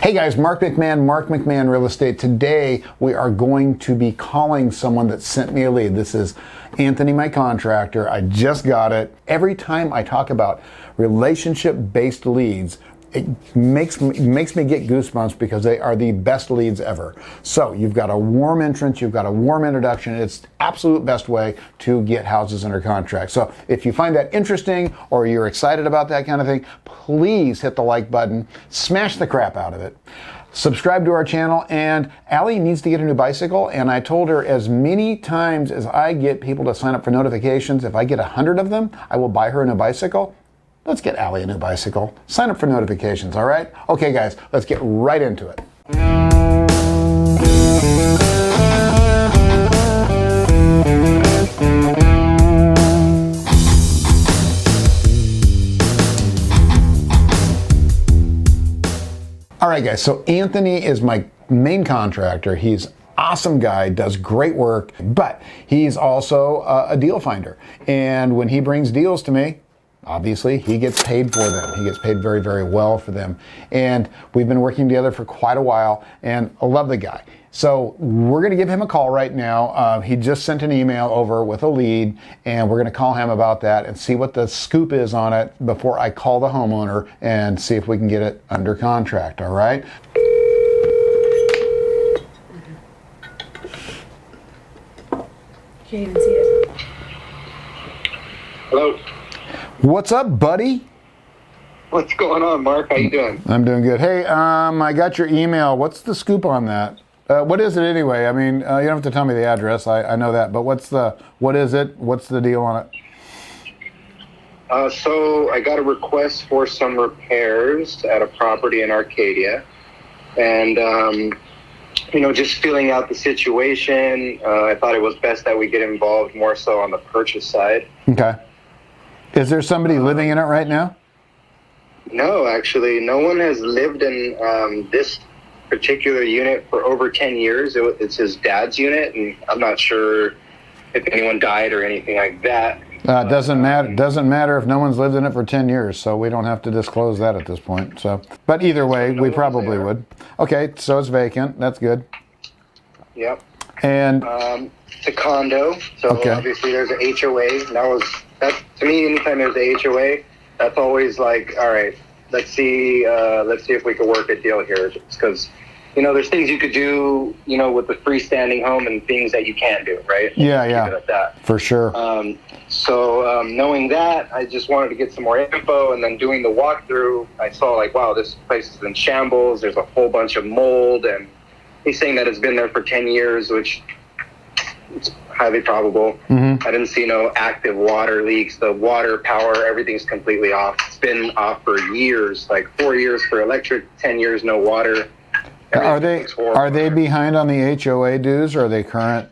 Hey guys, Mark McMahon Real Estate. Today we are going to be calling someone that sent me a lead. This is Anthony, my contractor. I just got it. Every time I talk about relationship-based leads, it makes me get goosebumps because they are the best leads ever. So you've got a warm entrance, you've got a warm introduction. It's the absolute best way to get houses under contract. So if you find that interesting or you're excited about that kind of thing, please hit the like button, smash the crap out of it. Subscribe to our channel, and Allie needs to get a new bicycle, and I told her as many times as I get people to sign up for notifications, if I get 100 of them, I will buy her a new bicycle. Let's get Allie a new bicycle. Sign up for notifications, all right? Okay, guys, let's get right into it. All right, guys, so Anthony is my main contractor. He's awesome guy, does great work, but he's also a deal finder. And when he brings deals to me, obviously, he gets paid for them. He gets paid very, very well for them. And we've been working together for quite a while, and I love the guy. So we're going to give him a call right now. He just sent an email over with a lead, and we're going to call him about that and see what the scoop is on it before I call the homeowner and see if we can get it under contract, all right? Can't even see it. Hello. What's up, buddy? What's going on, Mark? How you doing? I'm doing good. Hey, I got your email. What's the scoop on that? What is it anyway? I mean, you don't have to tell me the address. I know that, but what is it? What's the deal on it? So I got a request for some repairs at a property in Arcadia, and just filling out the situation. I thought it was best that we get involved more so on the purchase side. Okay. Is there somebody living in it right now? No, actually, no one has lived in this particular unit for over 10 years. It's his dad's unit, and I'm not sure if anyone died or anything like that. Doesn't matter if no one's lived in it for 10 years, so we don't have to disclose that at this point. So, but either way, we probably would. Okay, so it's vacant. That's good. Yep. And it's a condo, so okay. Obviously there's an HOA. That to me, anytime there's a HOA, that's always like, all right, let's see if we can work a deal here, because there's things you could do, with the freestanding home and things that you can't do, right? Yeah, like that. For sure. So knowing that, I just wanted to get some more info, and then doing the walkthrough, I saw like, wow, this place is in shambles. There's a whole bunch of mold, and he's saying that it's been there for 10 years, which it's highly probable. Mm-hmm. I didn't see no active water leaks. The water, power, everything's completely off. It's been off for years, like 4 years for electric, 10 years no water. Are they behind on the HOA dues, or are they current?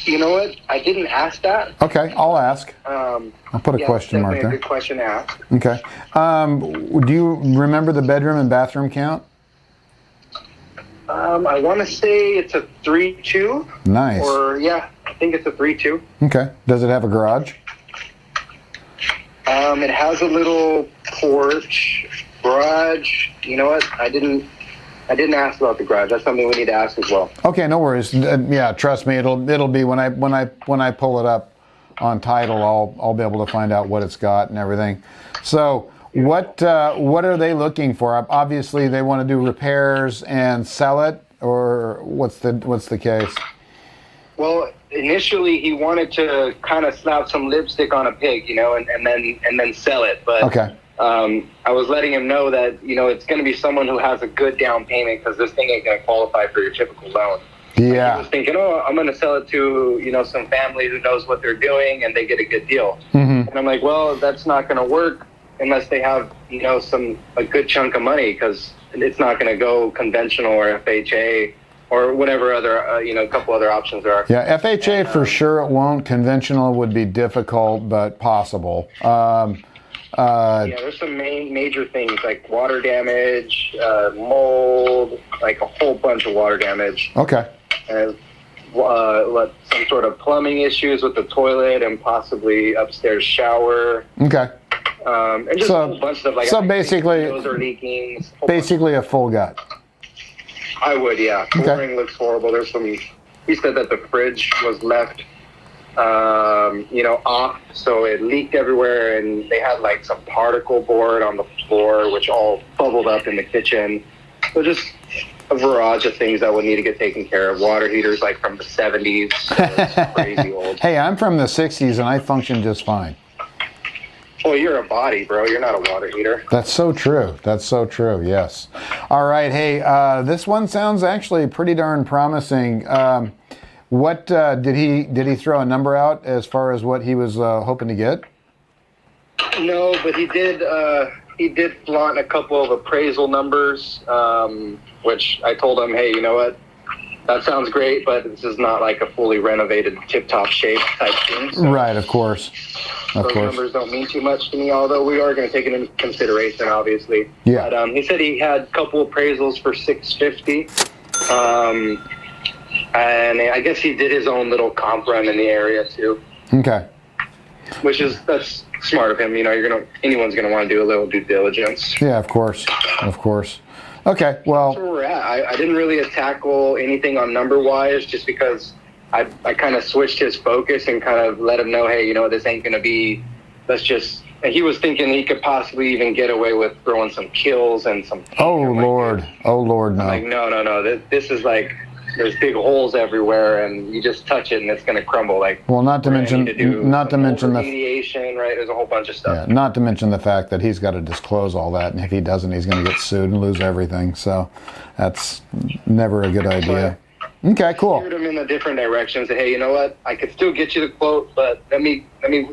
You know what? I didn't ask that. Okay, I'll ask. I'll put a question mark there. A good question to ask. Okay. Do you remember the bedroom and bathroom count? I want to say it's a 3-2. Nice. I think it's a 3-2. Okay. Does it have a garage? It has a little porch, garage. You know what? I didn't ask about the garage. That's something we need to ask as well. Okay, no worries. Yeah, trust me. It'll be when I pull it up on title. I'll be able to find out what it's got and everything. So. What are they looking for? Obviously, they want to do repairs and sell it, or what's the case? Well, initially he wanted to kind of slap some lipstick on a pig, and then sell it. But okay. I was letting him know that it's going to be someone who has a good down payment, because this thing ain't going to qualify for your typical loan. Yeah. He was thinking, I'm going to sell it to some family who knows what they're doing, and they get a good deal. Mm-hmm. And I'm like, well, that's not going to work unless they have, a good chunk of money, because it's not going to go conventional or FHA or whatever other, a couple other options there are. Yeah, FHA for sure it won't. Conventional would be difficult, but possible. There's some major things like water damage, mold, like a whole bunch of water damage. Okay. Some sort of plumbing issues with the toilet and possibly upstairs shower. Okay. And just a whole bunch of stuff like so basically, those are leaking. Basically a full gut. I would, yeah. Flooring looks horrible. There's some. He said that the fridge was left, off, so it leaked everywhere, and they had like some particle board on the floor, which all bubbled up in the kitchen. So just a barrage of things that would need to get taken care of. Water heaters like from the 70s, so it's crazy old. Hey, I'm from the 60s, and I function just fine. Well, you're a body, bro. You're not a water heater. That's so true. That's so true. Yes. All right. Hey, this one sounds actually pretty darn promising. What did he throw a number out as far as what he was hoping to get? No, but he did flaunt a couple of appraisal numbers, which I told him, hey, you know what? That sounds great, but this is not like a fully renovated tip-top shape type thing. So right, of course. Those numbers don't mean too much to me, although we are going to take it into consideration, obviously. Yeah. But he said he had a couple appraisals for $650. And I guess he did his own little comp run in the area, too. Okay. That's smart of him. Anyone's going to want to do a little due diligence. Yeah, of course. Of course. Okay, well. That's where we're at. I didn't really tackle anything on number-wise just because I kind of switched his focus and kind of let him know, hey, this ain't going to be, and he was thinking he could possibly even get away with throwing some kills and some. Oh, Lord. Oh, Lord, no. I'm like, no. This is like, there's big holes everywhere, and you just touch it and it's going to crumble. Like, well, not to mention the remediation, right? There's a whole bunch of stuff. Yeah, not to mention the fact that he's got to disclose all that, and if he doesn't, he's going to get sued and lose everything. So that's never a good idea. Okay, cool. Steered him in a different direction. Say, hey, you know what? I could still get you the quote, but let me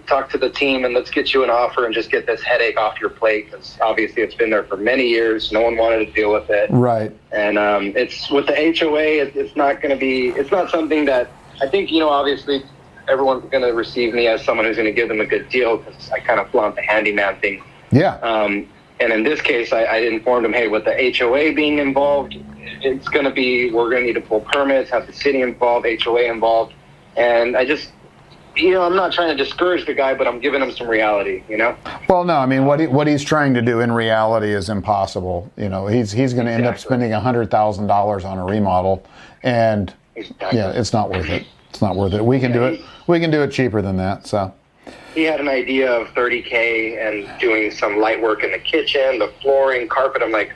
talk to the team and let's get you an offer and just get this headache off your plate, because obviously it's been there for many years. No one wanted to deal with it. Right. And it's with the HOA. It's not going to be. It's not something that I think obviously everyone's going to receive me as someone who's going to give them a good deal, because I kind of flaunt the handyman thing. Yeah. And in this case, I informed him, hey, with the HOA being involved, it's going to be, we're going to need to pull permits, have the city involved, HOA involved. And I just, I'm not trying to discourage the guy, but I'm giving him some reality, Well, no, I mean, what he's trying to do in reality is impossible. He's going to end up spending $100,000 on a remodel, and yeah, it's not worth it. It's not worth it. We can do it. We can do it cheaper than that, so. He had an idea of $30K and doing some light work in the kitchen, the flooring, carpet. I'm like,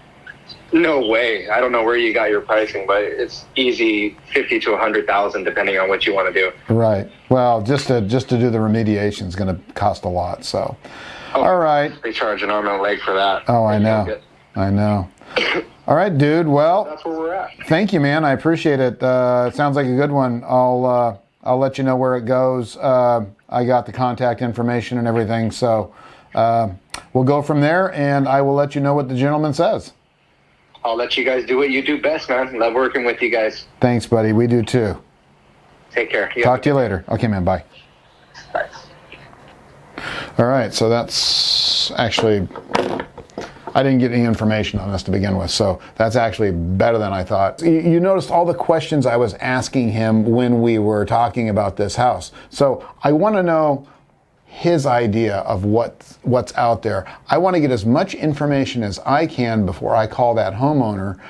no way. I don't know where you got your pricing, but it's easy $50,000 to $100,000 depending on what you want to do. Right. Well, just to do the remediation is going to cost a lot. So, all right. They charge an arm and a leg for that. Oh, I know. I know. All right, dude. Well, that's where we're at. Thank you, man. I appreciate it. It sounds like a good one. I'll let you know where it goes. I got the contact information and everything, so we'll go from there, and I will let you know what the gentleman says. I'll let you guys do what you do best, man. Love working with you guys. Thanks, buddy. We do too. Take care. Talk to you later. Okay, man. Bye. Bye. All right, so that's actually, I didn't get any information on this to begin with, so that's actually better than I thought. You noticed all the questions I was asking him when we were talking about this house. So I want to know his idea of what's out there. I want to get as much information as I can before I call that homeowner,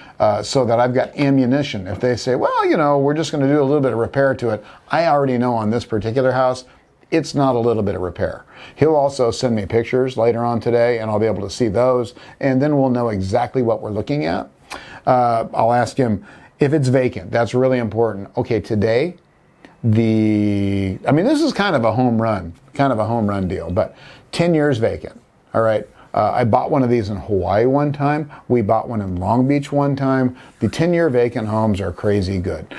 so that I've got ammunition. If they say, well, we're just going to do a little bit of repair to it, I already know on this particular house, it's not a little bit of repair. He'll also send me pictures later on today, and I'll be able to see those, and then we'll know exactly what we're looking at. I'll ask him if it's vacant. That's really important. Okay, today, this is kind of a home run deal, but 10 years vacant. All right. I bought one of these in Hawaii one time. We bought one in Long Beach one time. The 10-year vacant homes are crazy good.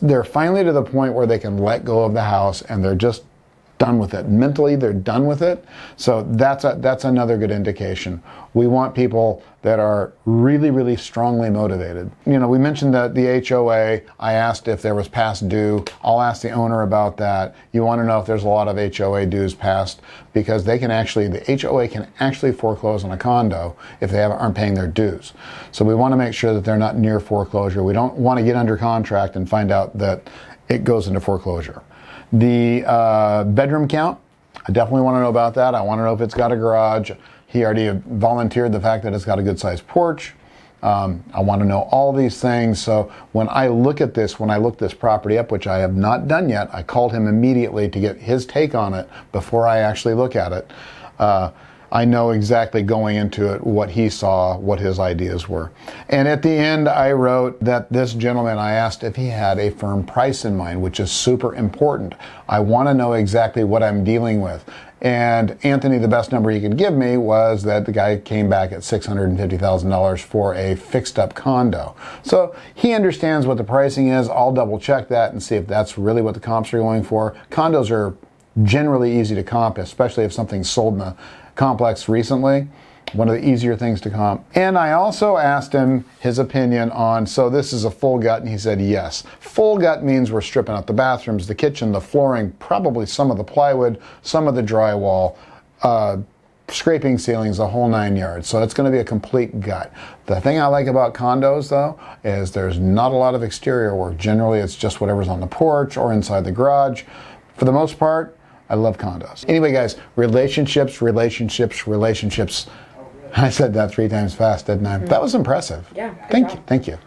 They're finally to the point where they can let go of the house and they're just done with it. Mentally, they're done with it. So that's another good indication. We want people that are really, really strongly motivated. We mentioned that the HOA, I asked if there was past due. I'll ask the owner about that. You want to know if there's a lot of HOA dues past, because the HOA can actually foreclose on a condo if they aren't paying their dues. So we want to make sure that they're not near foreclosure. We don't want to get under contract and find out that it goes into foreclosure. The bedroom count, I definitely want to know about that. I want to know if it's got a garage. He already volunteered the fact that it's got a good sized porch. I want to know all these things. So when I look at this, when I look this property up, which I have not done yet, I called him immediately to get his take on it before I actually look at it. I know exactly going into it what he saw, what his ideas were. And at the end, I wrote that this gentleman, I asked if he had a firm price in mind, which is super important. I want to know exactly what I'm dealing with. And Anthony, the best number he could give me was that the guy came back at $650,000 for a fixed up condo. So he understands what the pricing is. I'll double check that and see if that's really what the comps are going for. Condos are generally easy to comp, especially if something's sold in a complex recently. One of the easier things to comp. And I also asked him his opinion on, so this is a full gut, and he said yes. Full gut means we're stripping out the bathrooms, the kitchen, the flooring, probably some of the plywood, some of the drywall, scraping ceilings, the whole 9 yards. So it's going to be a complete gut. The thing I like about condos, though, is there's not a lot of exterior work. Generally, it's just whatever's on the porch or inside the garage. For the most part, I love condos. Anyway, guys, relationships. I said that 3 times fast, didn't I? That was impressive. Yeah. Thank you.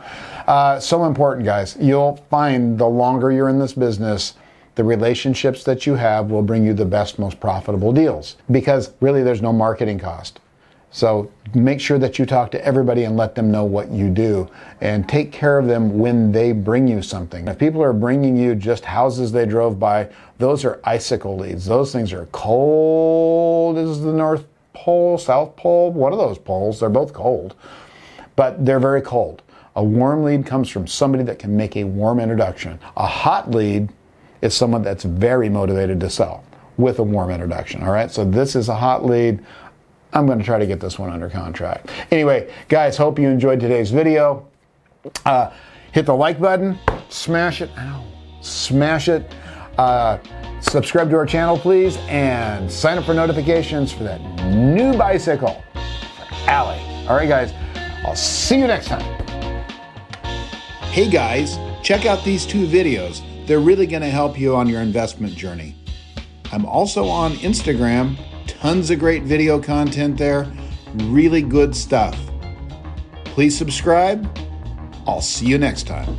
So important, guys. You'll find the longer you're in this business, the relationships that you have will bring you the best, most profitable deals. Because really, there's no marketing cost. So make sure that you talk to everybody and let them know what you do, and take care of them when they bring you something. If people are bringing you just houses they drove by, those are icicle leads. Those things are cold as the North Pole, South Pole, one of those poles. They're both cold, but they're very cold. A warm lead comes from somebody that can make a warm introduction. A hot lead is someone that's very motivated to sell with a warm introduction. All right, so this is a hot lead. I'm going to try to get this one under contract. Anyway, guys, hope you enjoyed today's video. Hit the like button, smash it, smash it. Subscribe to our channel, please, and sign up for notifications for that new bicycle for Allie. All right, guys, I'll see you next time. Hey, guys, check out these 2 videos. They're really going to help you on your investment journey. I'm also on Instagram. Tons of great video content there. Really good stuff. Please subscribe. I'll see you next time.